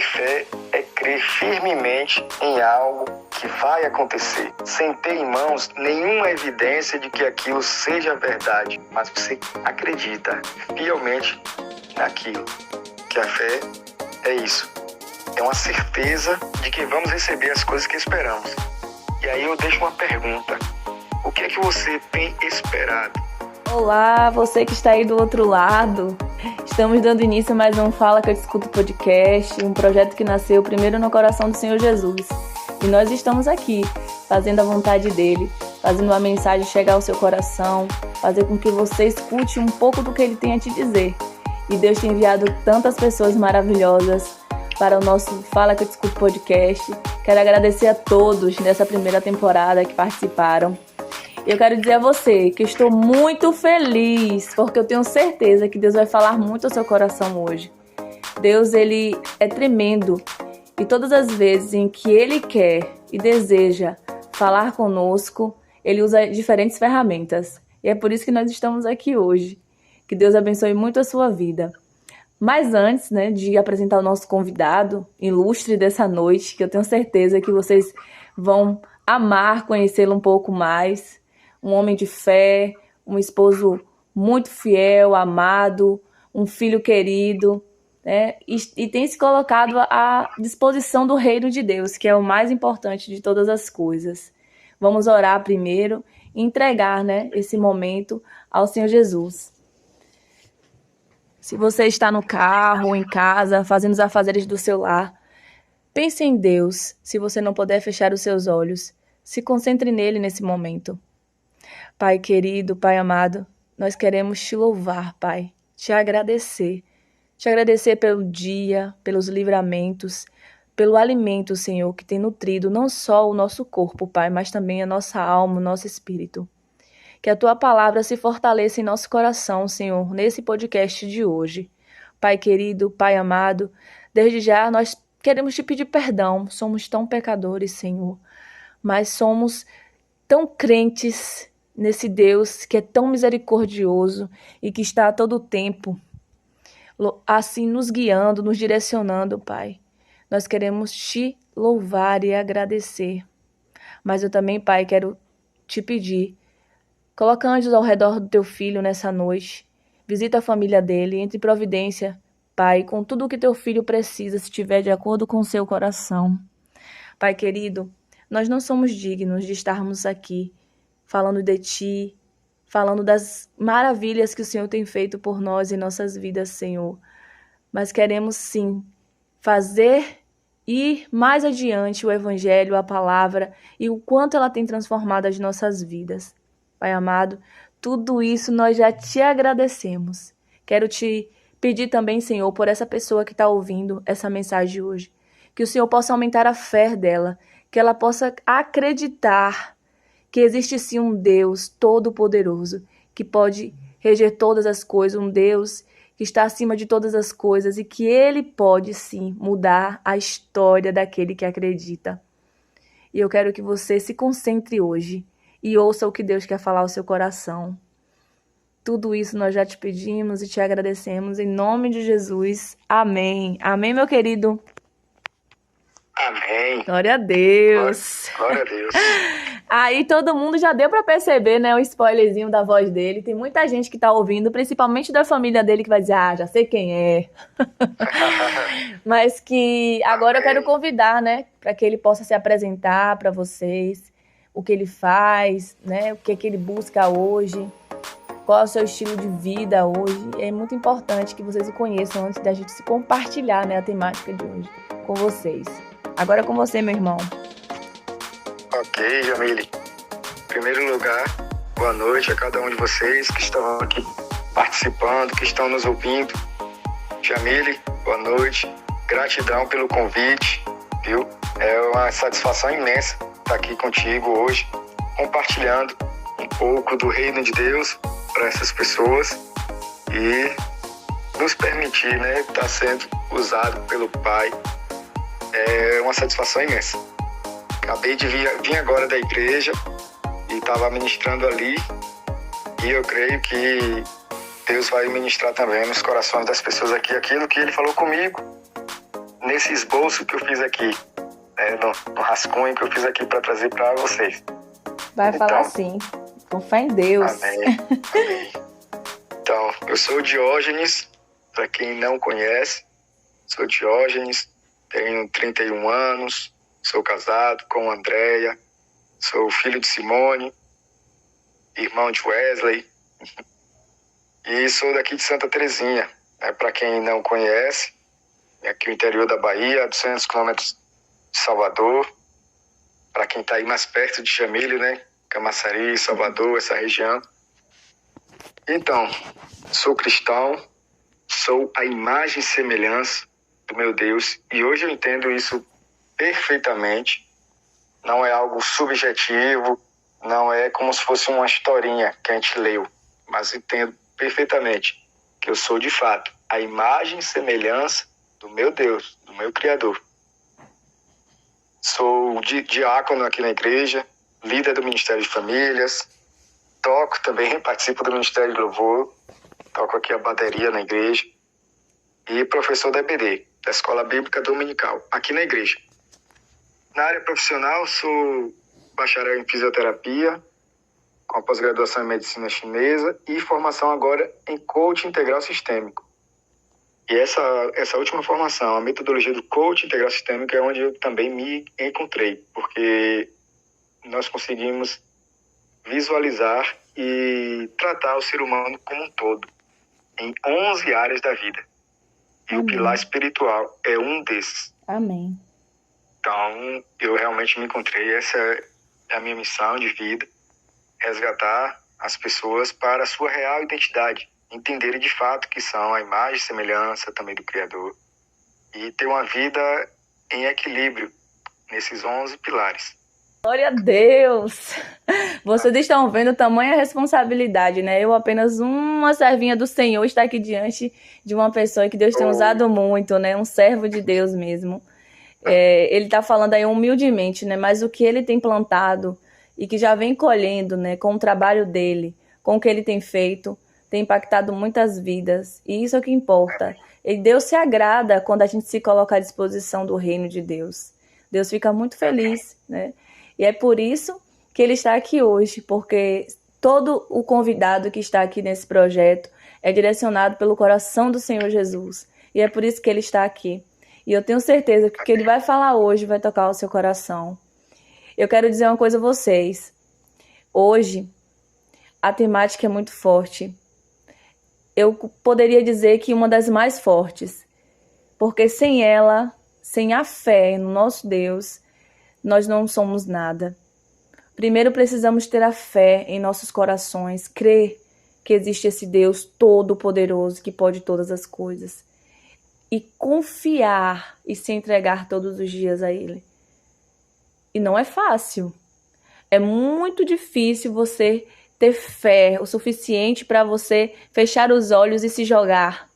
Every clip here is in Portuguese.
Ter fé é crer firmemente em algo que vai acontecer, sem ter em mãos nenhuma evidência de que aquilo seja verdade, mas você acredita fielmente naquilo. Que a fé é isso, é uma certeza de que vamos receber as coisas que esperamos. E aí eu deixo uma pergunta: o que é que você tem esperado? Olá, você que está aí do outro lado. Estamos dando início a mais um Fala que eu te escuto podcast, um projeto que nasceu primeiro no coração do Senhor Jesus. E nós estamos aqui, fazendo a vontade dele, fazendo a mensagem chegar ao seu coração, fazer com que você escute um pouco do que ele tem a te dizer. E Deus tem enviado tantas pessoas maravilhosas para o nosso Fala que eu te escuto podcast. Quero agradecer a todos nessa primeira temporada que participaram. Eu quero dizer a você que estou muito feliz, porque eu tenho certeza que Deus vai falar muito ao seu coração hoje. Deus, ele é tremendo, e todas as vezes em que ele quer e deseja falar conosco, ele usa diferentes ferramentas. E é por isso que nós estamos aqui hoje. Que Deus abençoe muito a sua vida. Mas antes, de apresentar o nosso convidado ilustre dessa noite, que eu tenho certeza que vocês vão amar conhecê-lo um pouco mais. Um homem de fé, um esposo muito fiel, amado, um filho querido, e tem se colocado à disposição do reino de Deus, que é o mais importante de todas as coisas. Vamos orar primeiro e entregar, esse momento ao Senhor Jesus. Se você está no carro ou em casa, fazendo os afazeres do seu lar, pense em Deus. Se você não puder fechar os seus olhos, se concentre nele nesse momento. Pai querido, Pai amado, nós queremos te louvar, Pai, te agradecer pelo dia, pelos livramentos, pelo alimento, Senhor, que tem nutrido não só o nosso corpo, Pai, mas também a nossa alma, o nosso espírito. Que a Tua palavra se fortaleça em nosso coração, Senhor, nesse podcast de hoje. Pai querido, Pai amado, desde já nós queremos te pedir perdão, somos tão pecadores, Senhor, mas somos tão crentes nesse Deus que é tão misericordioso e que está a todo tempo, assim, nos guiando, nos direcionando, Pai. Nós queremos te louvar e agradecer. Mas eu também, Pai, quero te pedir, coloca anjos ao redor do teu filho nessa noite, visita a família dele, entre em providência, Pai, com tudo o que teu filho precisa, se estiver de acordo com o seu coração. Pai querido, nós não somos dignos de estarmos aqui, falando de Ti, falando das maravilhas que o Senhor tem feito por nós em nossas vidas, Senhor. Mas queremos sim fazer ir mais adiante o Evangelho, a palavra e o quanto ela tem transformado as nossas vidas. Pai amado, tudo isso nós já te agradecemos. Quero te pedir também, Senhor, por essa pessoa que está ouvindo essa mensagem hoje, que o Senhor possa aumentar a fé dela, que ela possa acreditar que existe sim um Deus todo-poderoso, que pode reger todas as coisas, um Deus que está acima de todas as coisas e que Ele pode sim mudar a história daquele que acredita. E eu quero que você se concentre hoje e ouça o que Deus quer falar ao seu coração. Tudo isso nós já te pedimos e te agradecemos em nome de Jesus. Amém. Amém, meu querido. Amém. Glória a Deus. Glória a Deus. Aí todo mundo já deu para perceber, o spoilerzinho da voz dele. Tem muita gente que tá ouvindo, principalmente da família dele, que vai dizer, já sei quem é. Mas que agora eu quero convidar, para que ele possa se apresentar para vocês, o que ele faz, o que ele busca hoje, qual é o seu estilo de vida hoje. É muito importante que vocês o conheçam antes da gente se compartilhar, a temática de hoje com vocês. Agora é com você, meu irmão. Ok, Jamile. Em primeiro lugar, boa noite a cada um de vocês que estão aqui participando, que estão nos ouvindo. Jamile, boa noite. Gratidão pelo convite, viu? É uma satisfação imensa estar aqui contigo hoje, compartilhando um pouco do reino de Deus para essas pessoas e nos permitir, estar sendo usado pelo Pai. É uma satisfação imensa. Acabei de vir agora da igreja e estava ministrando ali, e eu creio que Deus vai ministrar também nos corações das pessoas aqui aquilo que Ele falou comigo nesse esboço que eu fiz aqui, né, no rascunho que eu fiz aqui para trazer para vocês. Vai falar sim, com fé em Deus. Amém. Amém. Então, eu sou Diógenes, para quem não conhece, sou Diógenes, tenho 31 anos, sou casado com Andréia, sou filho de Simone, irmão de Wesley, e sou daqui de Santa Terezinha. Para quem não conhece, aqui no interior da Bahia, a 200 quilômetros de Salvador. Para quem está aí mais perto de Jamile, né? Camaçari, Salvador, essa região. Então, sou cristão, sou a imagem e semelhança do meu Deus, e hoje eu entendo isso perfeitamente. Não é algo subjetivo, não é como se fosse uma historinha que a gente leu, mas entendo perfeitamente que eu sou, de fato, a imagem e semelhança do meu Deus, do meu Criador. Sou diácono aqui na igreja, líder do Ministério de Famílias, toco também, participo do Ministério de Louvor, toco aqui a bateria na igreja, e professor da EBD, da Escola Bíblica Dominical, aqui na igreja. Na área profissional, sou bacharel em fisioterapia, com a pós-graduação em medicina chinesa e formação agora em coaching integral sistêmico. E essa última formação, a metodologia do coaching integral sistêmico, é onde eu também me encontrei, porque nós conseguimos visualizar e tratar o ser humano como um todo, em 11 áreas da vida. E Amém. O pilar espiritual é um desses. Amém. Então, eu realmente me encontrei, essa é a minha missão de vida, resgatar as pessoas para a sua real identidade, entenderem de fato que são a imagem e semelhança também do Criador, e ter uma vida em equilíbrio nesses 11 pilares. Glória a Deus! Vocês estão vendo tamanha responsabilidade, né? Eu apenas uma servinha do Senhor está aqui diante de uma pessoa que Deus tem usado muito, né? Um servo de Deus mesmo. Ele está falando aí humildemente, né? Mas o que ele tem plantado e que já vem colhendo, né? Com o trabalho dele, com o que ele tem feito, tem impactado muitas vidas. E isso é o que importa. E Deus se agrada quando a gente se coloca à disposição do reino de Deus. Deus fica muito feliz, né? E é por isso que ele está aqui hoje, porque todo o convidado que está aqui nesse projeto é direcionado pelo coração do Senhor Jesus. E é por isso que ele está aqui. E eu tenho certeza que o que ele vai falar hoje vai tocar o seu coração. Eu quero dizer uma coisa a vocês. Hoje, a temática é muito forte. Eu poderia dizer que uma das mais fortes. Porque sem ela, sem a fé no nosso Deus, nós não somos nada. Primeiro precisamos ter a fé em nossos corações, crer que existe esse Deus todo-poderoso que pode todas as coisas. E confiar e se entregar todos os dias a Ele. E não é fácil. É muito difícil você ter fé o suficiente para você fechar os olhos e se jogar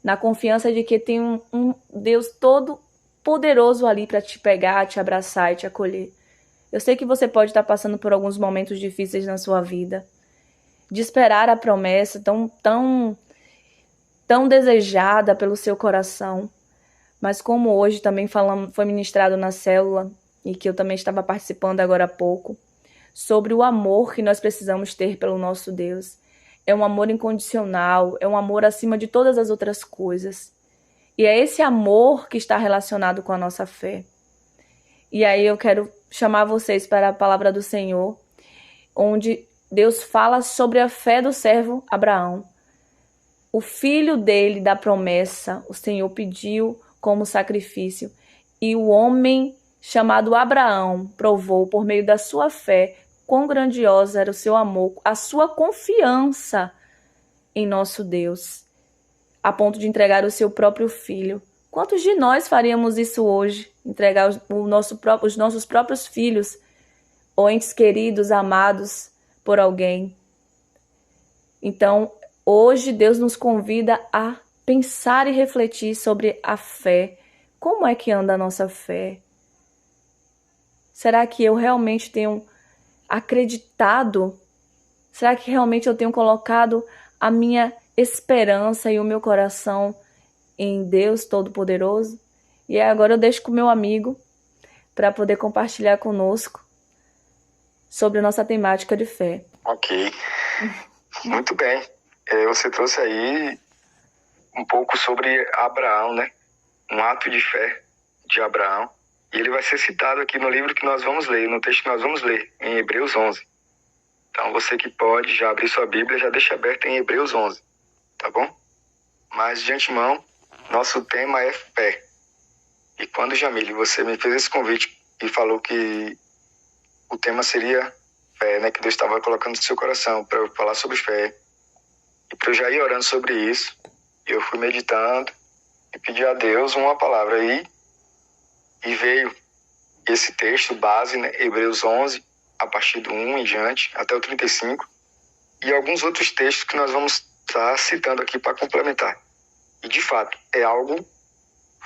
na confiança de que tem um Deus todo poderoso ali para te pegar, te abraçar e te acolher. Eu sei que você pode estar passando por alguns momentos difíceis na sua vida, de esperar a promessa tão desejada pelo seu coração, mas como hoje também foi ministrado na célula, e que eu também estava participando agora há pouco, sobre o amor que nós precisamos ter pelo nosso Deus. É um amor incondicional, é um amor acima de todas as outras coisas. E é esse amor que está relacionado com a nossa fé. E aí eu quero chamar vocês para a palavra do Senhor, onde Deus fala sobre a fé do servo Abraão. O filho dele da promessa, o Senhor pediu como sacrifício. E o homem chamado Abraão provou por meio da sua fé quão grandiosa era o seu amor, a sua confiança em nosso Deus, a ponto de entregar o seu próprio filho. Quantos de nós faríamos isso hoje? Entregar os nossos próprios filhos, ou entes queridos, amados por alguém. Então, hoje Deus nos convida a pensar e refletir sobre a fé. Como é que anda a nossa fé? Será que eu realmente tenho acreditado? Será que realmente eu tenho colocado a minha esperança e o meu coração em Deus Todo-Poderoso? E agora eu deixo com o meu amigo para poder compartilhar conosco sobre a nossa temática de fé. Ok, muito bem. Você trouxe aí um pouco sobre Abraão, né? Um ato de fé de Abraão. E ele vai ser citado aqui no livro que nós vamos ler, no texto que nós vamos ler, em Hebreus 11. Então você que pode já abrir sua Bíblia, já deixa aberta em Hebreus 11, tá bom? Mas de antemão, nosso tema é fé. E quando, Jamile, você me fez esse convite e falou que o tema seria fé, né? Que Deus estava colocando no seu coração para eu falar sobre fé. E para eu já ir orando sobre isso, eu fui meditando e pedi a Deus uma palavra aí. E veio esse texto base, né? Hebreus 11, a partir do 1 em diante, até o 35. E alguns outros textos que nós vamos estar citando aqui para complementar. E, de fato, é algo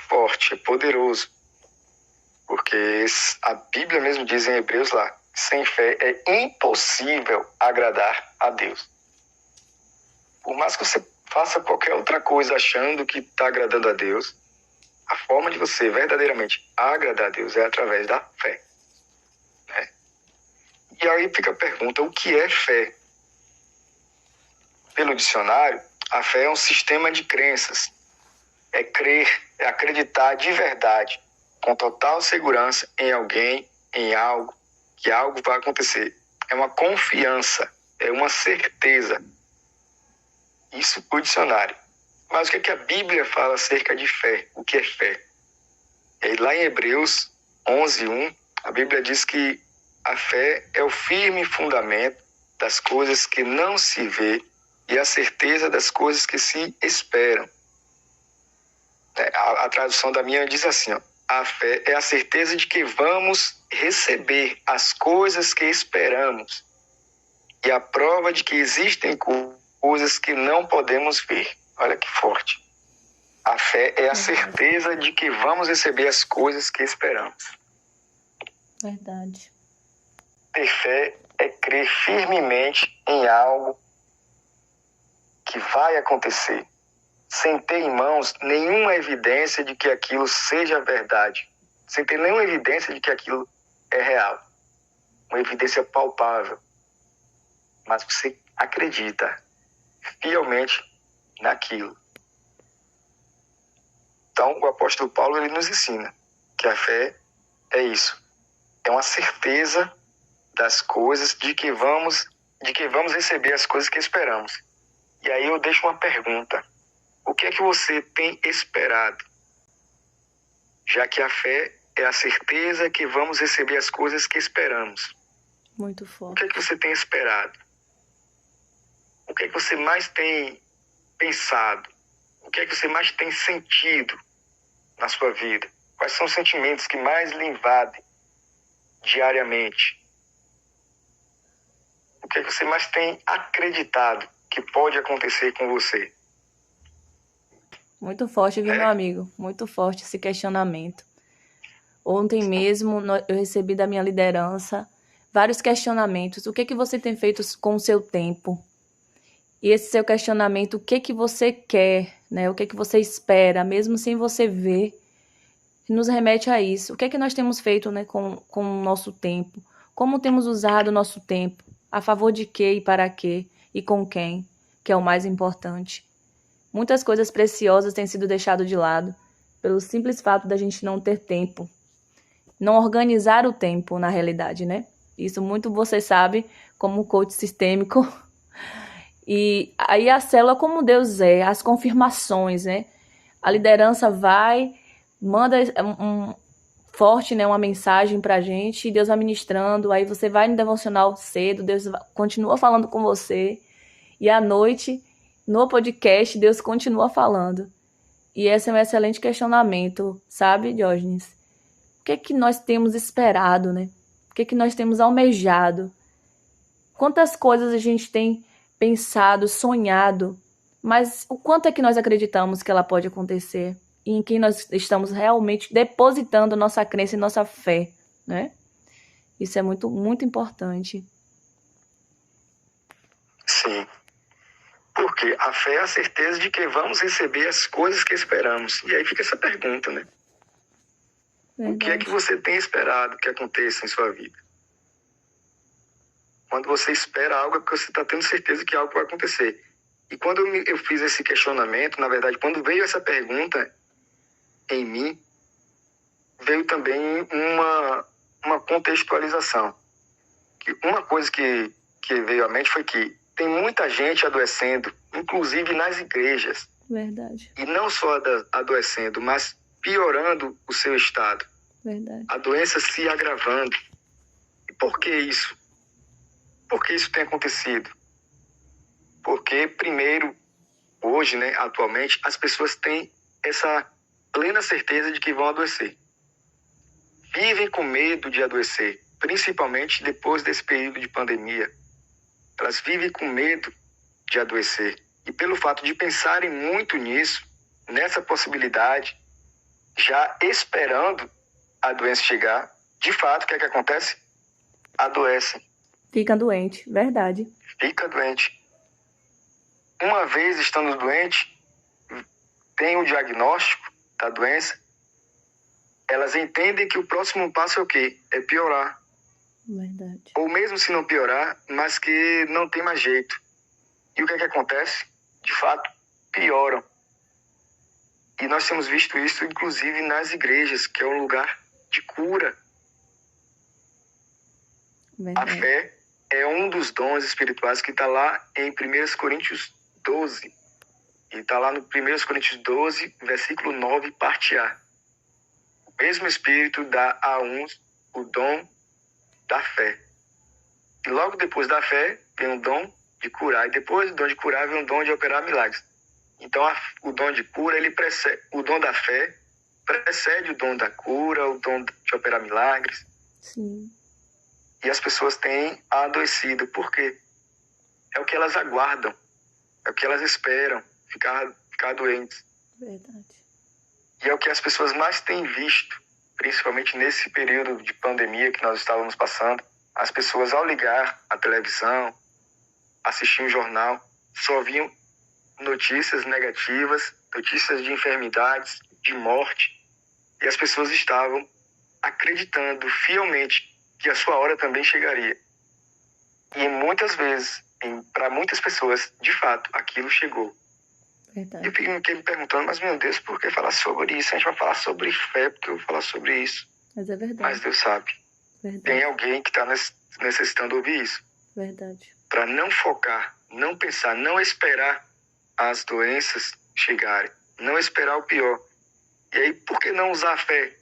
forte, é poderoso. Porque a Bíblia mesmo diz em Hebreus lá, sem fé é impossível agradar a Deus. Por mais que você faça qualquer outra coisa achando que está agradando a Deus, a forma de você verdadeiramente agradar a Deus é através da fé. Né? E aí fica a pergunta, o que é fé? Pelo dicionário, a fé é um sistema de crenças. É crer, é acreditar de verdade, com total segurança em alguém, em algo, que algo vai acontecer. É uma confiança, é uma certeza. Isso por dicionário. Mas o que é que a Bíblia fala acerca de fé? O que é fé? E lá em Hebreus 11:1, a Bíblia diz que a fé é o firme fundamento das coisas que não se vê e a certeza das coisas que se esperam. A tradução da minha diz assim, ó, a fé é a certeza de que vamos receber as coisas que esperamos e a prova de que existem coisas que não podemos ver. Olha que forte. A fé é a certeza de que vamos receber as coisas que esperamos. Verdade. Ter fé é crer firmemente em algo que vai acontecer, sem ter em mãos nenhuma evidência de que aquilo seja verdade, sem ter nenhuma evidência de que aquilo é real, uma evidência palpável. Mas você acredita fielmente naquilo. Então, o apóstolo Paulo ele nos ensina que a fé é isso. É uma certeza das coisas, de que vamos receber as coisas que esperamos. E aí eu deixo uma pergunta. O que é que você tem esperado? Já que a fé é a certeza que vamos receber as coisas que esperamos. Muito forte. O que é que você tem esperado? O que é que você mais tem pensado? O que é que você mais tem sentido na sua vida? Quais são os sentimentos que mais lhe invadem diariamente? O que é que você mais tem acreditado que pode acontecer com você? Muito forte, viu, meu amigo? Muito forte esse questionamento. Ontem mesmo eu recebi da minha liderança vários questionamentos. O que é que você tem feito com o seu tempo? E esse seu questionamento, o que é que você quer, né? O que é que você espera, mesmo sem você ver, nos remete a isso. O que é que nós temos feito, né, com o nosso tempo? Como temos usado o nosso tempo? A favor de quê e para quê? E com quem? Que é o mais importante. Muitas coisas preciosas têm sido deixadas de lado pelo simples fato da gente não ter tempo. Não organizar o tempo, na realidade, né? Isso muito você sabe como coach sistêmico. E aí a célula, como Deus é, as confirmações, né? A liderança vai, manda forte, né, uma mensagem pra gente, e Deus vai ministrando, aí você vai no devocional cedo, Deus continua falando com você, e à noite, no podcast, Deus continua falando. E esse é um excelente questionamento, sabe, Diógenes? O que é que nós temos esperado, né? O que é que nós temos almejado? Quantas coisas a gente tem pensado, sonhado, mas o quanto é que nós acreditamos que ela pode acontecer? E em quem nós estamos realmente depositando nossa crença e nossa fé, né? Isso é muito, muito importante. Sim. Porque a fé é a certeza de que vamos receber as coisas que esperamos. E aí fica essa pergunta, né? O que é que você tem esperado que aconteça em sua vida? Quando você espera algo, é porque você está tendo certeza que algo vai acontecer. E quando eu fiz esse questionamento, na verdade, quando veio essa pergunta em mim, veio também uma contextualização. Uma coisa que veio à mente foi que tem muita gente adoecendo, inclusive nas igrejas. Verdade. E não só adoecendo, mas piorando o seu estado. Verdade. A doença se agravando. E por que isso? Por que isso tem acontecido? Porque, primeiro, hoje, né, atualmente, as pessoas têm essa plena certeza de que vão adoecer. Vivem com medo de adoecer, principalmente depois desse período de pandemia. Elas vivem com medo de adoecer. E pelo fato de pensarem muito nisso, nessa possibilidade, já esperando a doença chegar, de fato, o que é que acontece? Adoecem. Fica doente, verdade. Fica doente. Uma vez estando doente, tem o diagnóstico da doença, elas entendem que o próximo passo é o quê? É piorar. Verdade. Ou mesmo se não piorar, mas que não tem mais jeito. E o que é que acontece? De fato, pioram. E nós temos visto isso, inclusive, nas igrejas, que é um lugar de cura. Verdade. A fé é um dos dons espirituais que está lá em 1 Coríntios 12. E está lá no 1 Coríntios 12, versículo 9, parte A. O mesmo Espírito dá a uns o dom da fé. E logo depois da fé vem o dom de curar. E depois do dom de curar vem o dom de operar milagres. Então o dom de cura, o dom da fé precede o dom da cura, o dom de operar milagres. Sim. E as pessoas têm adoecido. Por quê? É o que elas aguardam. É o que elas esperam. Ficar doentes. Verdade. E é o que as pessoas mais têm visto, principalmente nesse período de pandemia que nós estávamos passando. As pessoas, ao ligar a televisão, assistir um jornal, só viam notícias negativas, notícias de enfermidades, de morte. E as pessoas estavam acreditando fielmente que a sua hora também chegaria. E muitas vezes, para muitas pessoas, de fato, aquilo chegou. Verdade. Eu fiquei me perguntando, mas meu Deus, por que falar sobre isso? A gente vai falar sobre fé, porque eu vou falar sobre isso. Mas é verdade. Mas Deus sabe. Verdade. Tem alguém que está necessitando ouvir isso. Verdade. Para não focar, não pensar, não esperar as doenças chegarem. Não esperar o pior. E aí, por que não usar a fé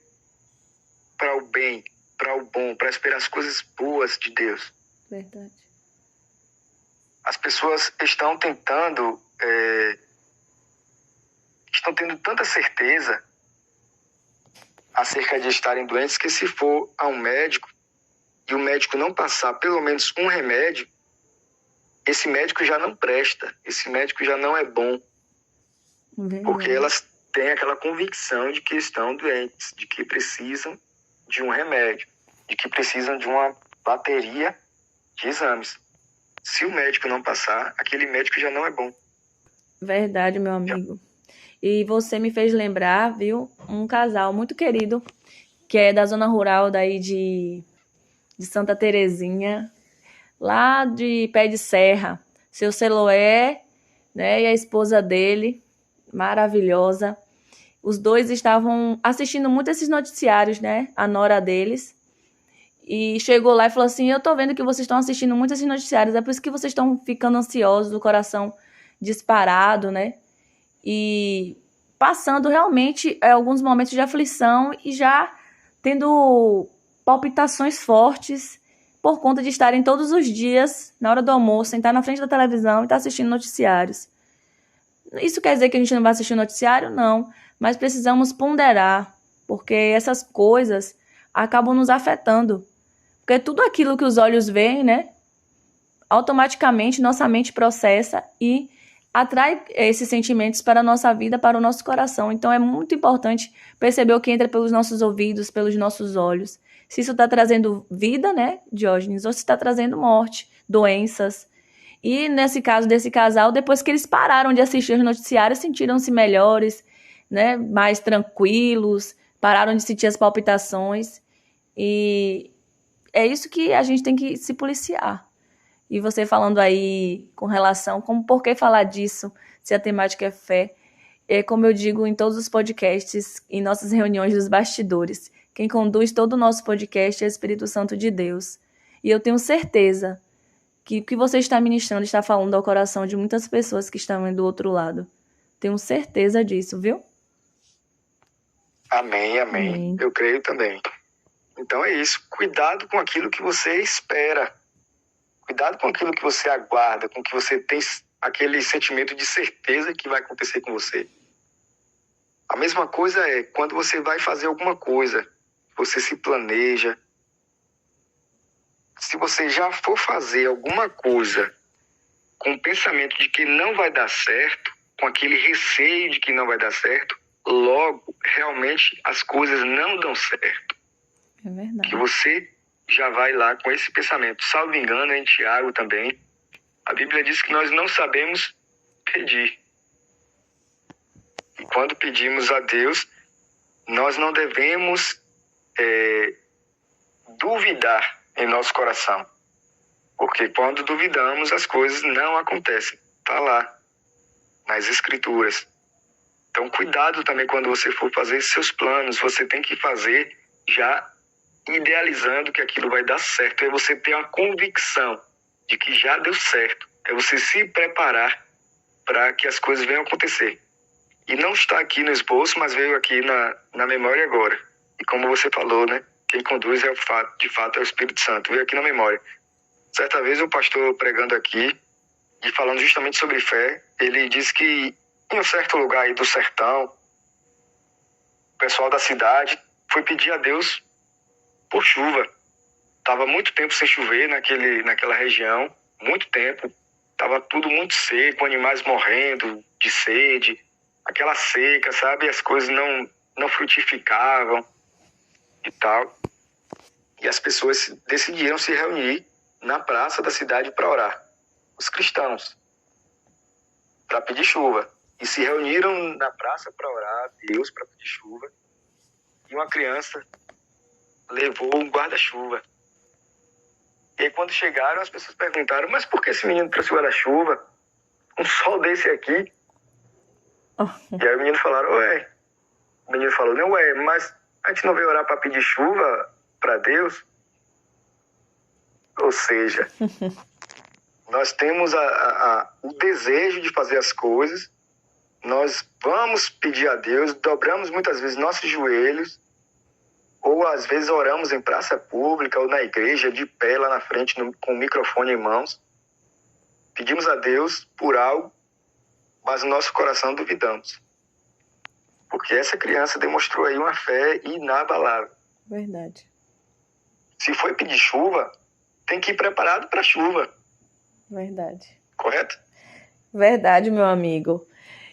para o bem, para o bom, para esperar as coisas boas de Deus? Verdade. As pessoas estão tentando... estão tendo tanta certeza acerca de estarem doentes que se for a um médico e o médico não passar pelo menos um remédio, esse médico já não presta, esse médico já não é bom. Verdade. Porque elas têm aquela convicção de que estão doentes, de que precisam de um remédio, de que precisam de uma bateria de exames. Se o médico não passar, aquele médico já não é bom. Verdade, meu amigo. E você me fez lembrar, viu, um casal muito querido, que é da zona rural daí de Santa Terezinha, lá de Pé de Serra. Seu Celoé, né, e a esposa dele, maravilhosa. Os dois estavam assistindo muito esses noticiários, né, a nora deles. E chegou lá e falou assim, eu tô vendo que vocês estão assistindo muito esses noticiários, é por isso que vocês estão ficando ansiosos, o coração disparado, né? E passando realmente alguns momentos de aflição e já tendo palpitações fortes por conta de estarem todos os dias, na hora do almoço, sentar na frente da televisão e estar assistindo noticiários. Isso quer dizer que a gente não vai assistir noticiário? Não, mas precisamos ponderar, porque essas coisas acabam nos afetando. Porque tudo aquilo que os olhos veem, né, automaticamente nossa mente processa e atrai esses sentimentos para a nossa vida, para o nosso coração. Então é muito importante perceber o que entra pelos nossos ouvidos, pelos nossos olhos. Se isso está trazendo vida, né, Diógenes, ou se está trazendo morte, doenças. E nesse caso desse casal, depois que eles pararam de assistir os noticiários, sentiram-se melhores, né, mais tranquilos, pararam de sentir as palpitações. E é isso que a gente tem que se policiar. E você falando aí com relação, por que falar disso, se a temática é fé? É como eu digo em todos os podcasts, em nossas reuniões dos bastidores. Quem conduz todo o nosso podcast é o Espírito Santo de Deus. E eu tenho certeza que o que você está ministrando está falando ao coração de muitas pessoas que estão aí do outro lado. Tenho certeza disso, viu? Amém, amém. Amém. Eu creio também. Então é isso. Cuidado com aquilo que você espera. Cuidado com aquilo que você aguarda, com que você tem aquele sentimento de certeza que vai acontecer com você. A mesma coisa é quando você vai fazer alguma coisa, você se planeja. Se você já for fazer alguma coisa com o pensamento de que não vai dar certo, com aquele receio de que não vai dar certo, logo, realmente, as coisas não dão certo. É verdade. Que você já vai lá com esse pensamento. Salvo engano, em Tiago também, a Bíblia diz que nós não sabemos pedir. E quando pedimos a Deus, nós não devemos duvidar em nosso coração. Porque quando duvidamos, as coisas não acontecem. Está lá, nas Escrituras. Então, cuidado também quando você for fazer seus planos. Você tem que fazer já idealizando que aquilo vai dar certo. É você ter uma convicção de que já deu certo. É você se preparar para que as coisas venham acontecer. E não está aqui no esboço, mas veio aqui na memória agora. E como você falou, né? Quem conduz de fato é o Espírito Santo. Veio aqui na memória. Certa vez o pastor pregando aqui e falando justamente sobre fé, ele disse que em um certo lugar aí do sertão, o pessoal da cidade foi pedir a Deus por chuva. Estava muito tempo sem chover naquela região, muito tempo. Estava tudo muito seco, animais morrendo de sede, aquela seca, sabe? As coisas não frutificavam e tal. E as pessoas decidiram se reunir na praça da cidade para orar. Os cristãos, para pedir chuva. E se reuniram na praça para orar a Deus, para pedir chuva. E uma criança levou um guarda-chuva. E aí, quando chegaram, as pessoas perguntaram: mas por que esse menino trouxe guarda-chuva? Um sol desse aqui? E aí o menino o menino falou: não, mas a gente não veio orar para pedir chuva para Deus? Ou seja, nós temos o desejo de fazer as coisas, nós vamos pedir a Deus, dobramos muitas vezes nossos joelhos, ou às vezes oramos em praça pública ou na igreja, de pé lá na frente, com o microfone em mãos. Pedimos a Deus por algo, mas no nosso coração duvidamos. Porque essa criança demonstrou aí uma fé inabalável. Verdade. Se foi pedir chuva, tem que ir preparado para a chuva. Verdade. Correto? Verdade, meu amigo.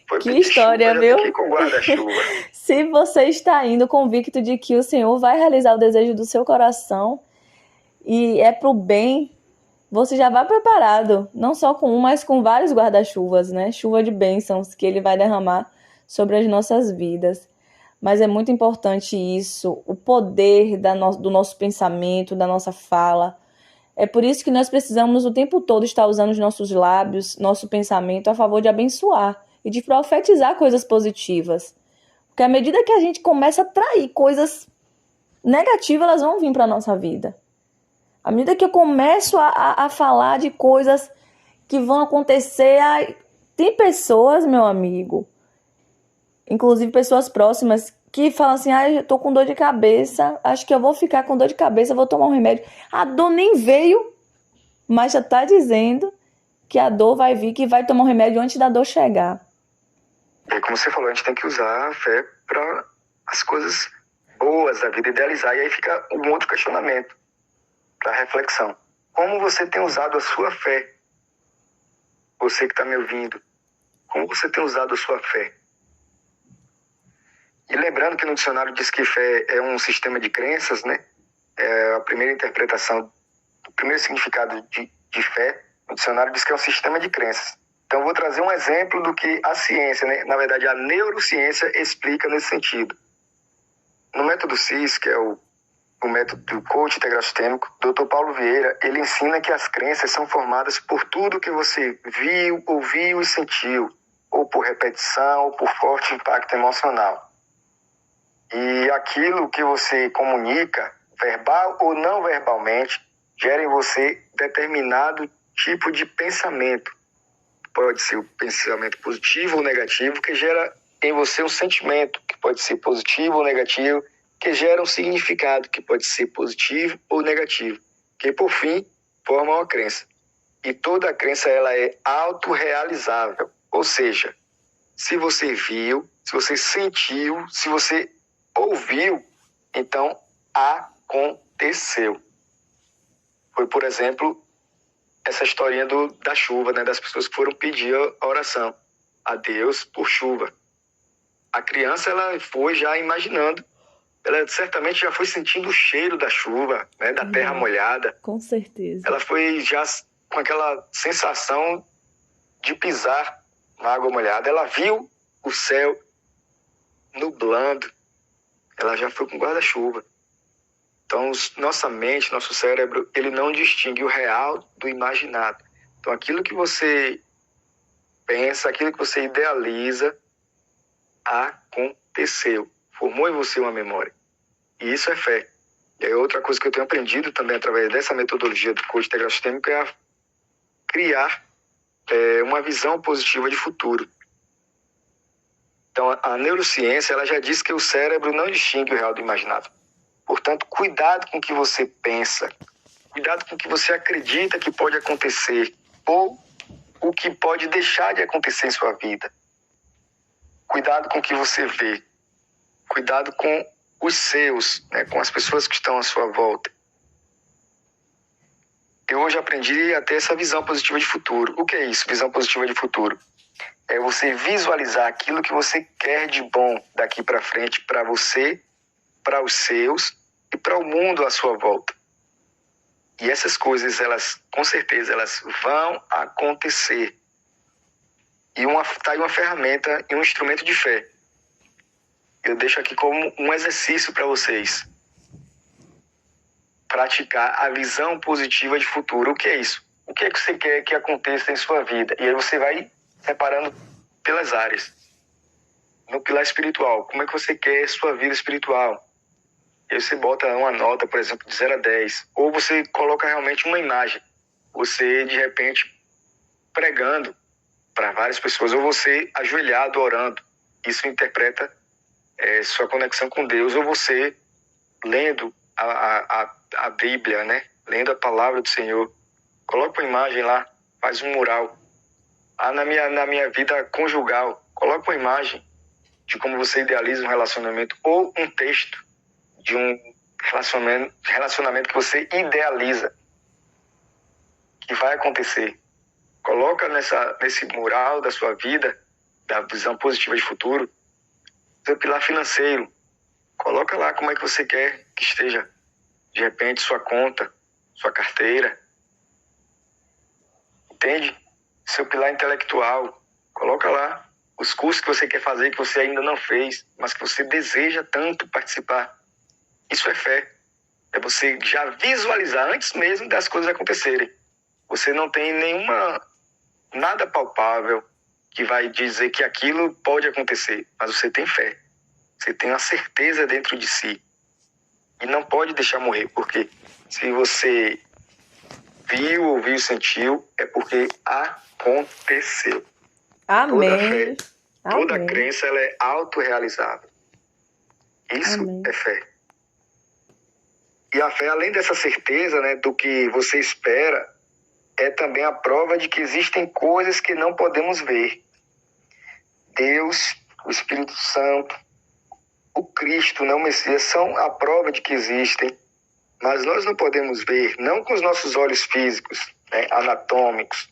Foi que história, chuva, viu? Tem que ir com guarda-chuva. Se você está indo convicto de que o Senhor vai realizar o desejo do seu coração e é para o bem, você já vai preparado, não só com um, mas com vários guarda-chuvas, né? Chuva de bênçãos que Ele vai derramar sobre as nossas vidas. Mas é muito importante isso, o poder do nosso pensamento, da nossa fala. É por isso que nós precisamos o tempo todo estar usando os nossos lábios, nosso pensamento a favor de abençoar e de profetizar coisas positivas. Porque à medida que a gente começa a atrair coisas negativas, elas vão vir para a nossa vida. À medida que eu começo a falar de coisas que vão acontecer, tem pessoas, meu amigo, inclusive pessoas próximas, que falam assim: eu tô com dor de cabeça, acho que eu vou ficar com dor de cabeça, vou tomar um remédio. A dor nem veio, mas já tá dizendo que a dor vai vir, que vai tomar um remédio antes da dor chegar. E como você falou, a gente tem que usar a fé para as coisas boas da vida, idealizar. E aí fica um outro questionamento para reflexão. Como você tem usado a sua fé? Você que está me ouvindo, como você tem usado a sua fé? E lembrando que no dicionário diz que fé é um sistema de crenças, né? É a primeira interpretação, o primeiro significado de fé, no dicionário diz que é um sistema de crenças. Então eu vou trazer um exemplo do que a ciência, né? Na verdade a neurociência explica nesse sentido. No método CIS, que é o método do coach integral sistêmico, Dr. Paulo Vieira, ele ensina que as crenças são formadas por tudo que você viu, ouviu e sentiu, ou por repetição, ou por forte impacto emocional. E aquilo que você comunica, verbal ou não verbalmente, gera em você determinado tipo de pensamento. Pode ser o pensamento positivo ou negativo, que gera em você um sentimento, que pode ser positivo ou negativo, que gera um significado, que pode ser positivo ou negativo, que por fim forma uma crença. E toda crença ela é autorrealizável, ou seja, se você viu, se você sentiu, se você ouviu, então aconteceu. Foi, por exemplo, essa historinha da chuva, né? Das pessoas que foram pedir a oração a Deus por chuva. A criança ela foi já imaginando, ela certamente já foi sentindo o cheiro da chuva, né? Da terra molhada. Com certeza. Ela foi já com aquela sensação de pisar na água molhada. Ela viu o céu nublando. Ela já foi com guarda-chuva. Então, nossa mente, nosso cérebro, ele não distingue o real do imaginado. Então, aquilo que você pensa, aquilo que você idealiza, aconteceu. Formou em você uma memória. E isso é fé. E aí, outra coisa que eu tenho aprendido também através dessa metodologia do coach integral sistêmico é criar uma visão positiva de futuro. Então, a neurociência ela já diz que o cérebro não distingue o real do imaginado. Portanto, cuidado com o que você pensa, cuidado com o que você acredita que pode acontecer ou o que pode deixar de acontecer em sua vida. Cuidado com o que você vê, cuidado com os seus, né, com as pessoas que estão à sua volta. Eu hoje aprendi a ter essa visão positiva de futuro. O que é isso, visão positiva de futuro? É você visualizar aquilo que você quer de bom daqui para frente para você, para os seus e para o mundo à sua volta. E essas coisas, elas, com certeza, elas vão acontecer. E tá aí uma ferramenta e um instrumento de fé. Eu deixo aqui como um exercício para vocês. Praticar a visão positiva de futuro. O que é isso? O que é que você quer que aconteça em sua vida? E aí você vai separando pelas áreas. No pilar espiritual, como é que você quer sua vida espiritual? E aí você bota uma nota, por exemplo, de 0 a 10. Ou você coloca realmente uma imagem. Você, de repente, pregando para várias pessoas. Ou você ajoelhado, orando. Isso interpreta sua conexão com Deus. Ou você lendo a Bíblia, né? Lendo a palavra do Senhor. Coloca uma imagem lá. Faz um mural. Na minha vida conjugal. Coloca uma imagem de como você idealiza um relacionamento. Ou um texto de um relacionamento que você idealiza, que vai acontecer. Coloca nesse mural da sua vida, da visão positiva de futuro, seu pilar financeiro. Coloca lá como é que você quer que esteja, de repente, sua conta, sua carteira. Entende? Seu pilar intelectual. Coloca lá os cursos que você quer fazer, que você ainda não fez, mas que você deseja tanto participar. Isso é fé. É você já visualizar antes mesmo das coisas acontecerem. Você não tem nada palpável que vai dizer que aquilo pode acontecer, mas você tem fé. Você tem uma certeza dentro de si. E não pode deixar morrer, porque se você viu, ouviu, sentiu, é porque aconteceu. Amém. Toda fé, toda Amém. crença, ela é autorrealizável. Isso Amém. é fé. E a fé, além dessa certeza, né, do que você espera, é também a prova de que existem coisas que não podemos ver. Deus, o Espírito Santo, o Cristo, não o Messias, são a prova de que existem, mas nós não podemos ver, não com os nossos olhos físicos, né, anatômicos,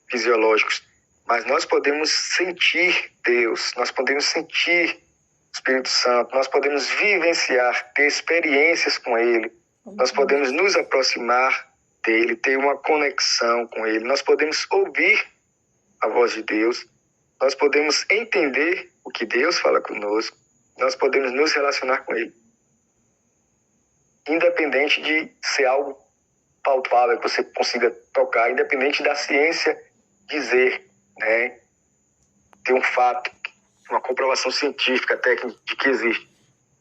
fisiológicos, mas nós podemos sentir Deus, nós podemos sentir o Espírito Santo, nós podemos vivenciar, ter experiências com Ele, nós podemos nos aproximar dele, ter uma conexão com Ele, nós podemos ouvir a voz de Deus, nós podemos entender o que Deus fala conosco, nós podemos nos relacionar com Ele. independente de ser algo palpável, que você consiga tocar, independente da ciência dizer, né, ter um fato, uma comprovação científica, técnica de que existe.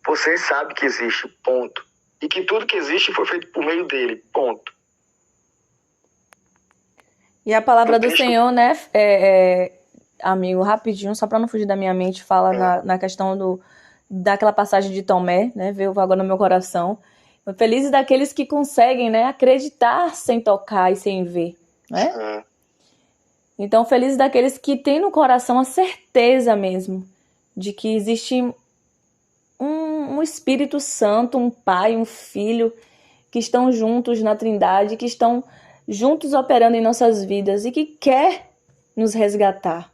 Você sabe que existe, ponto. E que tudo que existe foi feito por meio dele, ponto. E a palavra do Senhor, né, amigo, rapidinho, só para não fugir da minha mente, fala na questão daquela passagem de Tomé, né, veio agora no meu coração. Felizes daqueles que conseguem, né, acreditar sem tocar e sem ver, né? Então, felizes daqueles que têm no coração a certeza mesmo de que existe um Espírito Santo, um Pai, um Filho, que estão juntos na Trindade, que estão juntos operando em nossas vidas e que quer nos resgatar.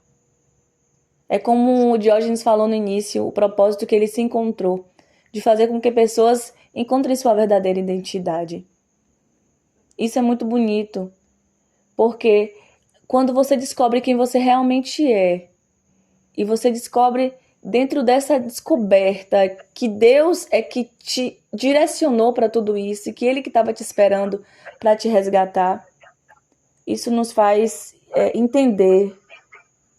É como o Diógenes falou no início, o propósito que ele se encontrou, de fazer com que pessoas encontrem sua verdadeira identidade. Isso é muito bonito, porque quando você descobre quem você realmente é, e você descobre dentro dessa descoberta que Deus é que te direcionou para tudo isso, e que Ele que estava te esperando para te resgatar, isso nos faz entender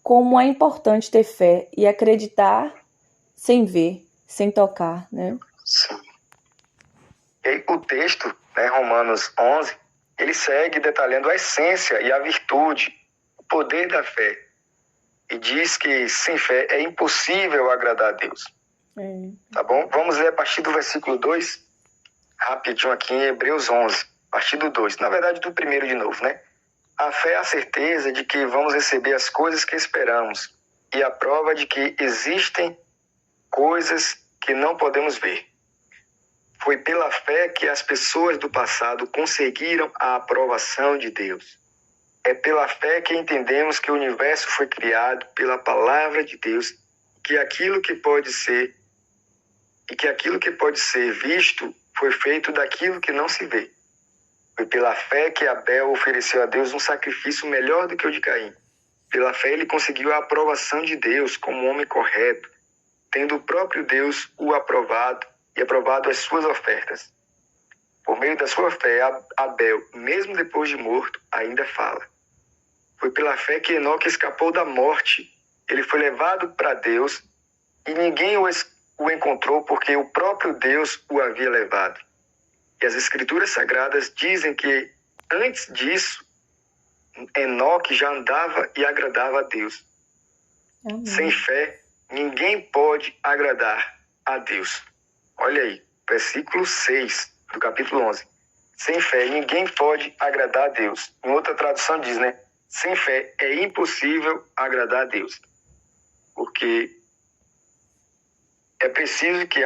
como é importante ter fé e acreditar sem ver, sem tocar, né? Sim. E aí, o texto, né, Romanos 11, ele segue detalhando a essência e a virtude, o poder da fé. E diz que sem fé é impossível agradar a Deus. Tá bom? Vamos ler a partir do versículo 2, rapidinho aqui em Hebreus 11, a partir do 2. Na verdade, do primeiro de novo, né? A fé é a certeza de que vamos receber as coisas que esperamos e a prova de que existem coisas que não podemos ver. Foi pela fé que as pessoas do passado conseguiram a aprovação de Deus. É pela fé que entendemos que o universo foi criado pela palavra de Deus, que aquilo que pode ser visto foi feito daquilo que não se vê. Foi pela fé que Abel ofereceu a Deus um sacrifício melhor do que o de Caim. Pela fé ele conseguiu a aprovação de Deus como homem correto, tendo o próprio Deus o aprovado e aprovado as suas ofertas. Por meio da sua fé, Abel, mesmo depois de morto, ainda fala. Foi pela fé que Enoque escapou da morte. Ele foi levado para Deus e ninguém o encontrou porque o próprio Deus o havia levado. E as Escrituras Sagradas dizem que, antes disso, Enoque já andava e agradava a Deus. Amém. Sem fé, ninguém pode agradar a Deus. Olha aí, versículo 6 do capítulo 11. Sem fé, ninguém pode agradar a Deus. Em outra tradução diz, né? Sem fé é impossível agradar a Deus. Porque é preciso que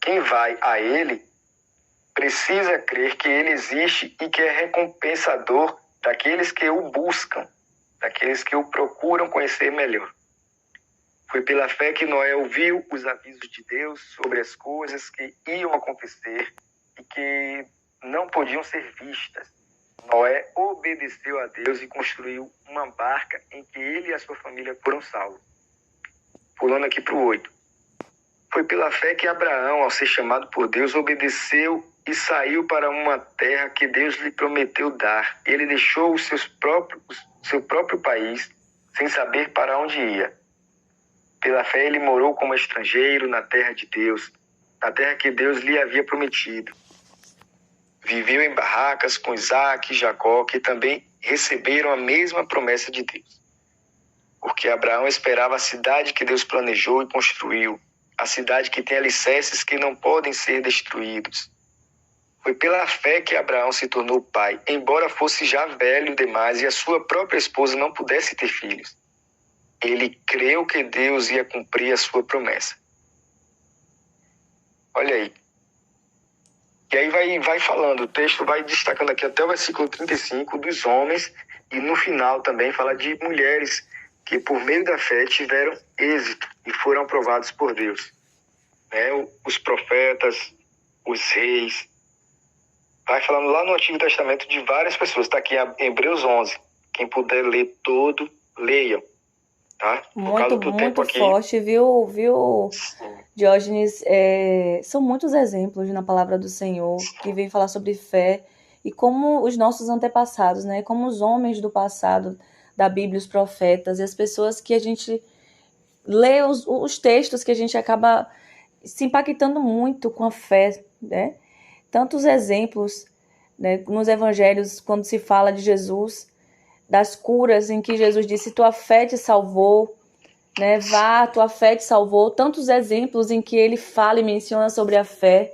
quem vai a Ele precisa crer que Ele existe e que é recompensador daqueles que o buscam, daqueles que o procuram conhecer melhor. Foi pela fé que Noé ouviu os avisos de Deus sobre as coisas que iam acontecer e que não podiam ser vistas. Noé obedeceu a Deus e construiu uma barca em que ele e a sua família foram salvos. Pulando aqui para o 8. Foi pela fé que Abraão, ao ser chamado por Deus, obedeceu e saiu para uma terra que Deus lhe prometeu dar. Ele deixou seu próprio país sem saber para onde ia. Pela fé ele morou como estrangeiro na terra de Deus, na terra que Deus lhe havia prometido. Viveu em barracas com Isaac e Jacó, que também receberam a mesma promessa de Deus. Porque Abraão esperava a cidade que Deus planejou e construiu, a cidade que tem alicerces que não podem ser destruídos. Foi pela fé que Abraão se tornou pai, embora fosse já velho demais e a sua própria esposa não pudesse ter filhos. Ele creu que Deus ia cumprir a sua promessa. Olha aí. E aí vai falando, o texto vai destacando aqui até o versículo 35 dos homens, e no final também fala de mulheres que por meio da fé tiveram êxito e foram aprovados por Deus. Né? Os profetas, os reis. Vai falando lá no Antigo Testamento de várias pessoas. Está aqui em Hebreus 11. Quem puder ler todo, leiam. tá? Por causa Muito, do tempo muito aqui. forte, viu, Sim. Diógenes? São muitos exemplos na palavra do Senhor que vem falar sobre fé e como os nossos antepassados, né? Como os homens do passado da Bíblia, os profetas e as pessoas que a gente lê os textos que a gente acaba se impactando muito com a fé, né? Tantos exemplos, né, nos evangelhos, quando se fala de Jesus, das curas em que Jesus disse, tua fé te salvou, né? Vá, tua fé te salvou. Tantos exemplos em que ele fala e menciona sobre a fé.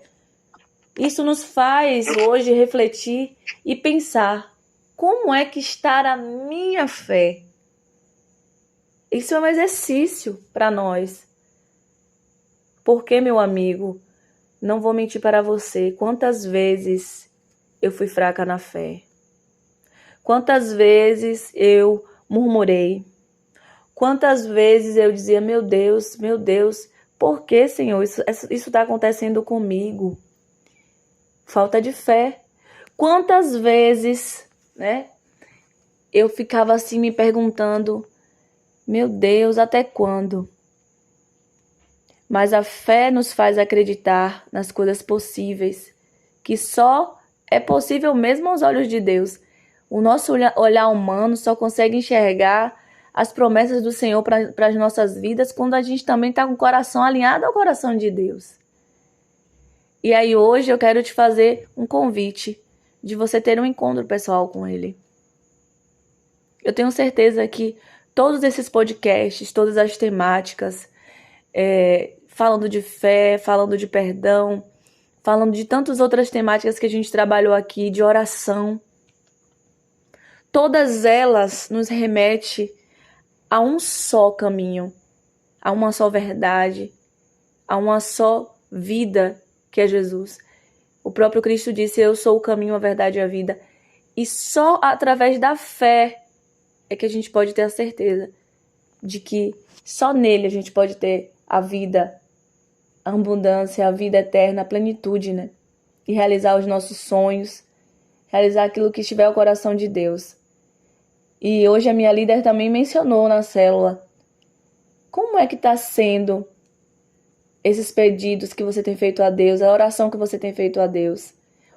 Isso nos faz hoje refletir e pensar, como é que está a minha fé? Isso é um exercício para nós. Porque, meu amigo, não vou mentir para você, quantas vezes eu fui fraca na fé? Quantas vezes eu murmurei? Quantas vezes eu dizia, meu Deus, por que, Senhor, isso está acontecendo comigo? Falta de fé. Quantas vezes, né, eu ficava assim me perguntando, meu Deus, até quando? Mas a fé nos faz acreditar nas coisas possíveis, que só é possível mesmo aos olhos de Deus. O nosso olhar humano só consegue enxergar as promessas do Senhor para as nossas vidas quando a gente também está com o coração alinhado ao coração de Deus. E aí hoje eu quero te fazer um convite de você ter um encontro pessoal com Ele. Eu tenho certeza que todos esses podcasts, todas as temáticas, falando de fé, falando de perdão, falando de tantas outras temáticas que a gente trabalhou aqui, de oração, todas elas nos remetem a um só caminho, a uma só verdade, a uma só vida, que é Jesus. O próprio Cristo disse, eu sou o caminho, a verdade e a vida. E só através da fé é que a gente pode ter a certeza de que só nele a gente pode ter a vida, a abundância, a vida eterna, a plenitude, né? E realizar os nossos sonhos, realizar aquilo que estiver ao coração de Deus. E hoje a minha líder também mencionou na célula como é que está sendo esses pedidos que você tem feito a Deus, a oração que você tem feito a Deus,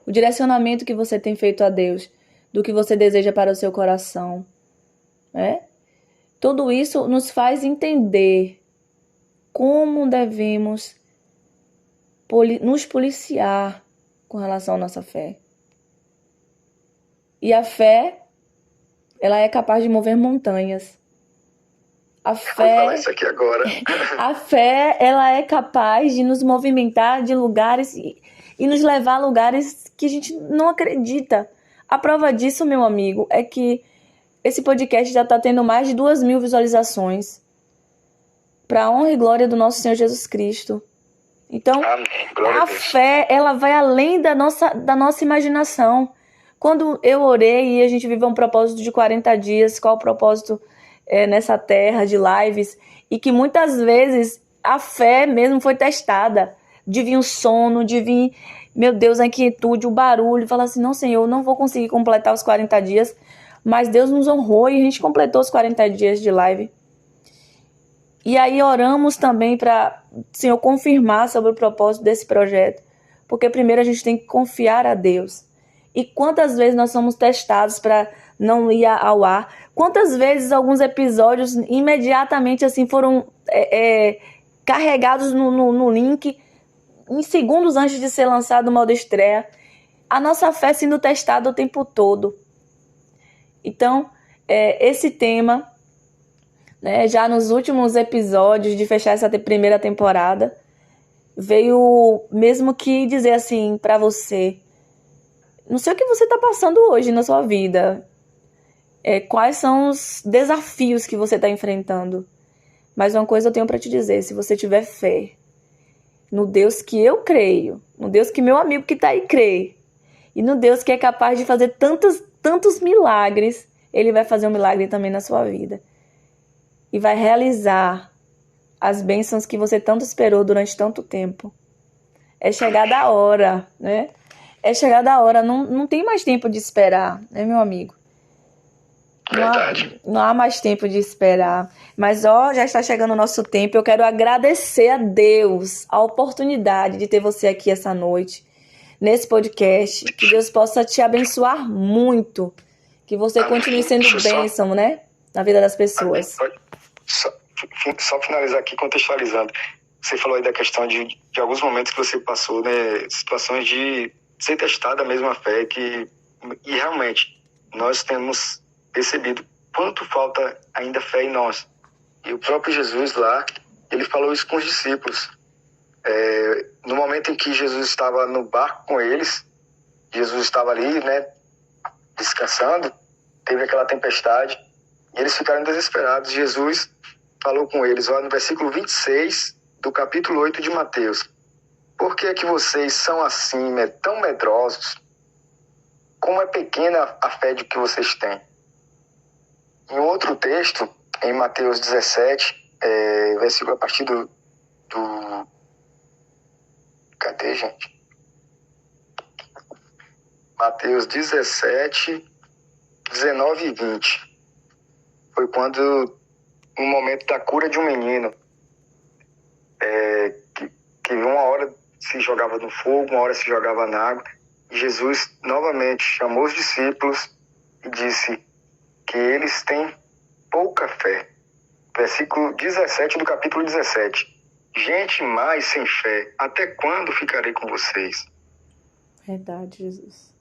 o direcionamento que você tem feito a Deus, do que você deseja para o seu coração, né? Tudo isso nos faz entender como devemos nos policiar com relação à nossa fé. E a fé, ela é capaz de mover montanhas. A Vou falar isso aqui agora. A fé, ela é capaz de nos movimentar de lugares e nos levar a lugares que a gente não acredita. A prova disso, meu amigo, é que esse podcast já está tendo mais de 2.000 visualizações. Para a honra e glória do nosso Senhor Jesus Cristo. Então, a fé, ela vai além da nossa imaginação. Quando eu orei e a gente viveu um propósito de 40 dias, qual o propósito nessa terra de lives, e que muitas vezes a fé mesmo foi testada. De vir o sono, de vir, meu Deus, a inquietude, o barulho, falar assim, não, Senhor, eu não vou conseguir completar os 40 dias, mas Deus nos honrou e a gente completou os 40 dias de live. E aí oramos também para o Senhor confirmar sobre o propósito desse projeto. Porque primeiro a gente tem que confiar a Deus. E quantas vezes nós somos testados para não ir ao ar? Quantas vezes alguns episódios imediatamente assim foram carregados no link em segundos antes de ser lançado o modo estreia? A nossa fé sendo testada o tempo todo. Então, esse tema... já nos últimos episódios de fechar essa primeira temporada, veio mesmo que dizer assim para você, não sei o que você está passando hoje na sua vida, quais são os desafios que você está enfrentando, mas uma coisa eu tenho para te dizer, se você tiver fé no Deus que eu creio, no Deus que meu amigo que está aí crê, e no Deus que é capaz de fazer tantos milagres, Ele vai fazer um milagre também na sua vida. E vai realizar as bênçãos que você tanto esperou durante tanto tempo. É chegada a hora, né? É chegada a hora, não tem mais tempo de esperar, né, meu amigo? Verdade. Não há mais tempo de esperar. Mas, já está chegando o nosso tempo. Eu quero agradecer a Deus a oportunidade de ter você aqui essa noite, nesse podcast. Que Deus possa te abençoar muito. Que você continue sendo bênção, né? Na vida das pessoas. Só finalizar aqui contextualizando. Você falou aí da questão de alguns momentos que você passou, né? Situações de ser testada a mesma fé e realmente nós temos percebido quanto falta ainda fé em nós. E o próprio Jesus lá, ele falou isso com os discípulos. No momento em que Jesus estava no barco com eles, Jesus estava ali, né, descansando, teve aquela tempestade, e eles ficaram desesperados. Jesus falou com eles, no versículo 26 do capítulo 8 de Mateus. Por que é que vocês são assim, tão medrosos? Como é pequena a fé de que vocês têm? Em outro texto, em Mateus 17, versículo a partir do... Cadê, gente? Mateus 17, 19 e 20. Foi quando, no momento da cura de um menino, que uma hora se jogava no fogo, uma hora se jogava na água, e Jesus novamente chamou os discípulos e disse que eles têm pouca fé. Versículo 17 do capítulo 17. Gente mais sem fé, até quando ficarei com vocês? Verdade, Jesus.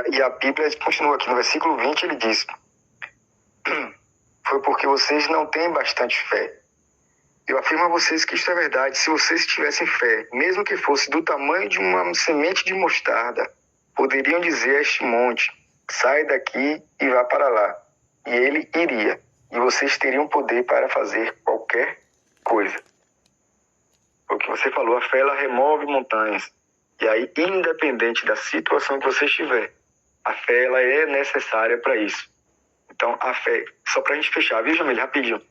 E a Bíblia continua aqui no versículo 20, ele diz: foi porque vocês não têm bastante fé. Eu afirmo a vocês que isto é verdade. Se vocês tivessem fé, mesmo que fosse do tamanho de uma semente de mostarda, poderiam dizer a este monte: sai daqui e vá para lá. E ele iria. E vocês teriam poder para fazer qualquer coisa. O que você falou, a fé ela remove montanhas. E aí, independente da situação que você estiver, a fé ela é necessária para isso. Então, a fé, só para a gente fechar, viu, Jamile, rapidinho.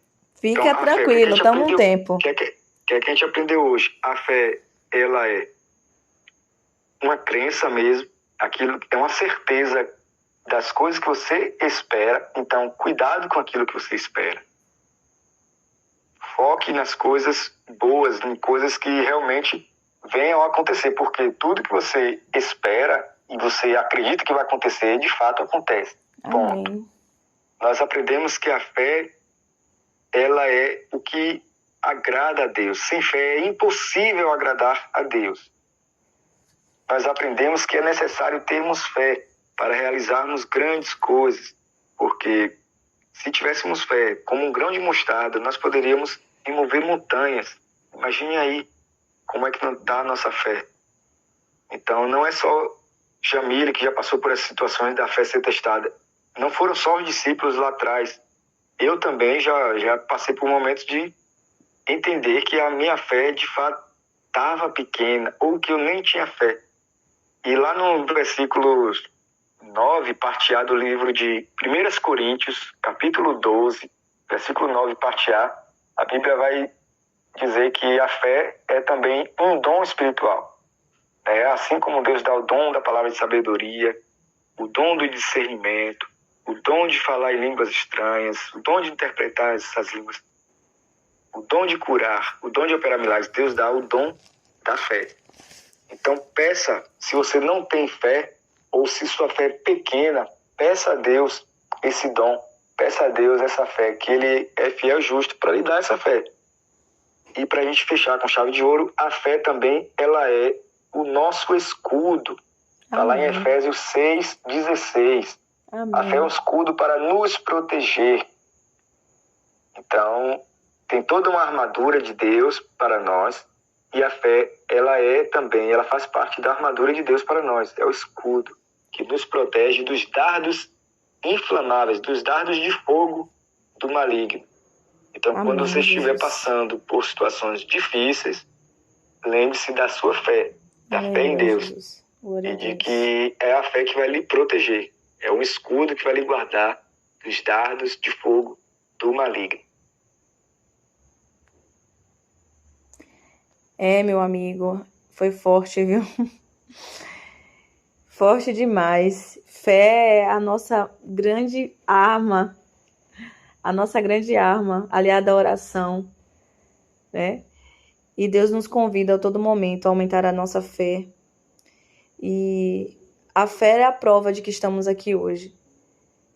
Fica então, tranquilo, estamos no tempo. O que é que a gente aprendeu hoje? A fé, ela é uma crença mesmo, aquilo é uma certeza das coisas que você espera. Então, cuidado com aquilo que você espera. Foque nas coisas boas, em coisas que realmente venham a acontecer, porque tudo que você espera e você acredita que vai acontecer, de fato acontece. Amém. Bom, nós aprendemos que a fé ela é o que agrada a Deus. Sem fé é impossível agradar a Deus. Nós aprendemos que é necessário termos fé para realizarmos grandes coisas, porque se tivéssemos fé como um grão de mostarda, nós poderíamos remover montanhas. Imagine aí como é que não está a nossa fé. Então, não é só Jamile que já passou por essas situações da fé ser testada. Não foram só os discípulos lá atrás. Eu também já passei por momentos de entender que a minha fé, de fato, estava pequena, ou que eu nem tinha fé. E lá no versículo 9, parte A do livro de 1 Coríntios, capítulo 12, versículo 9, parte A, a Bíblia vai dizer que a fé é também um dom espiritual. Assim como Deus dá o dom da palavra de sabedoria, o dom do discernimento, o dom de falar em línguas estranhas, o dom de interpretar essas línguas, o dom de curar, o dom de operar milagres, Deus dá o dom da fé. Então peça, se você não tem fé, ou se sua fé é pequena, peça a Deus esse dom, peça a Deus essa fé, que Ele é fiel e justo para lhe dar essa fé. E para a gente fechar com chave de ouro, a fé também ela é o nosso escudo. Está lá em Efésios 6,16. Amém. A fé é um escudo para nos proteger. Então, tem toda uma armadura de Deus para nós. E a fé, ela faz parte da armadura de Deus para nós. É o escudo que nos protege dos dardos inflamáveis, dos dardos de fogo do maligno. Então, Amém, quando você estiver Jesus. passando por situações difíceis, lembre-se da sua fé, da fé em Deus. E de que é a fé que vai lhe proteger. É um escudo que vai lhe guardar dos dardos de fogo do maligno. Meu amigo, foi forte, viu? Forte demais. Fé é a nossa grande arma, aliada à oração, né? E Deus nos convida a todo momento a aumentar a nossa fé. E a fé é a prova de que estamos aqui hoje.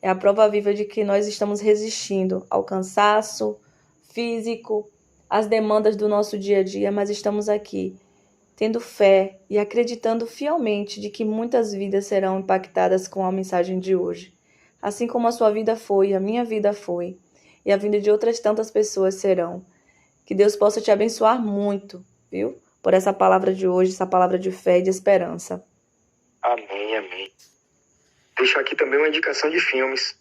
É a prova viva de que nós estamos resistindo ao cansaço físico, às demandas do nosso dia a dia, mas estamos aqui, tendo fé e acreditando fielmente de que muitas vidas serão impactadas com a mensagem de hoje. Assim como a sua vida foi, a minha vida foi, e a vida de outras tantas pessoas serão. Que Deus possa te abençoar muito, viu? Por essa palavra de hoje, essa palavra de fé e de esperança. Amém, amém. Deixo aqui também uma indicação de filmes.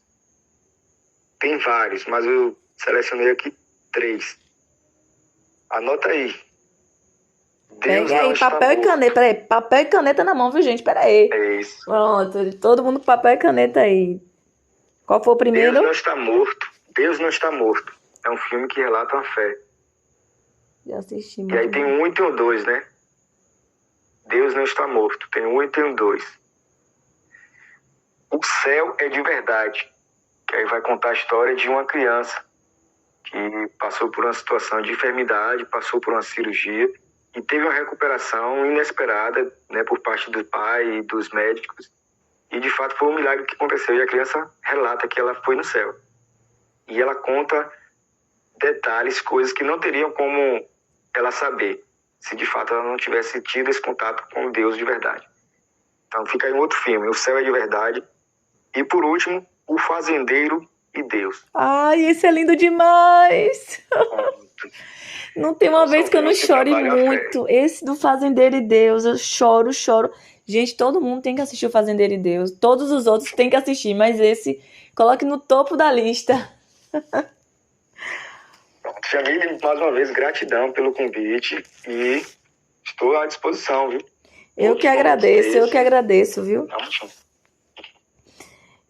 Tem vários, mas eu selecionei aqui 3. Anota aí. Deus Pega não aí, está papel e morto. caneta. Peraí, papel e caneta na mão, viu, gente? Peraí. É isso. Pronto, todo mundo com papel e caneta aí. Qual foi o primeiro? Deus não está morto. Deus não está morto. É um filme que relata a fé. Já assisti. E aí tem o 1 e tem o 2, né? Deus não está morto. Tem o 1 e tem o 2. O Céu é de Verdade. Que aí vai contar a história de uma criança que passou por uma situação de enfermidade, passou por uma cirurgia e teve uma recuperação inesperada, né, por parte do pai e dos médicos. E de fato foi um milagre que aconteceu. E a criança relata que ela foi no céu. E ela conta detalhes, coisas que não teriam como ela saber se de fato ela não tivesse tido esse contato com Deus de verdade. Então fica aí um outro filme, O Céu é de Verdade. E por último, O Fazendeiro e Deus. Ai, esse é lindo demais! Não tem uma vez que eu não chore muito. Esse do Fazendeiro e Deus, eu choro. Gente, todo mundo tem que assistir o Fazendeiro e Deus. Todos os outros têm que assistir, mas esse coloque no topo da lista. Jamile, mais uma vez, gratidão pelo convite e estou à disposição, viu? Eu que agradeço, viu?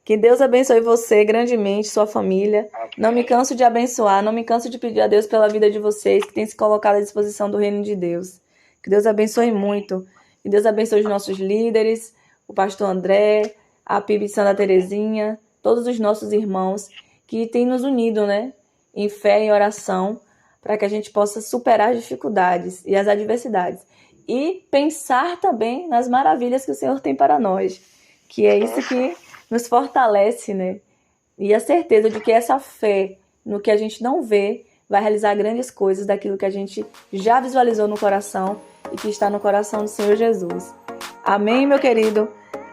Que Deus abençoe você grandemente, sua família. Não me canso de abençoar, não me canso de pedir a Deus pela vida de vocês, que têm se colocado à disposição do reino de Deus. Que Deus abençoe muito. Que Deus abençoe os nossos líderes, o pastor André, a PIB Santa Terezinha, todos os nossos irmãos que têm nos unido, né, em fé e oração, para que a gente possa superar as dificuldades e as adversidades. E pensar também nas maravilhas que o Senhor tem para nós. Que é isso que nos fortalece, né? E a certeza de que essa fé no que a gente não vê vai realizar grandes coisas daquilo que a gente já visualizou no coração e que está no coração do Senhor Jesus. Amém, meu querido?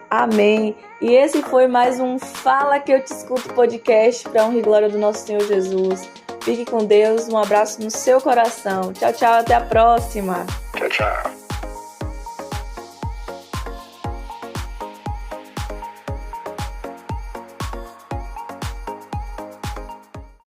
Amém. E esse foi mais um Fala Que Eu Te Escuto podcast para honra e glória do nosso Senhor Jesus. Fique com Deus, um abraço no seu coração. Tchau, tchau, até a próxima. Tchau, tchau.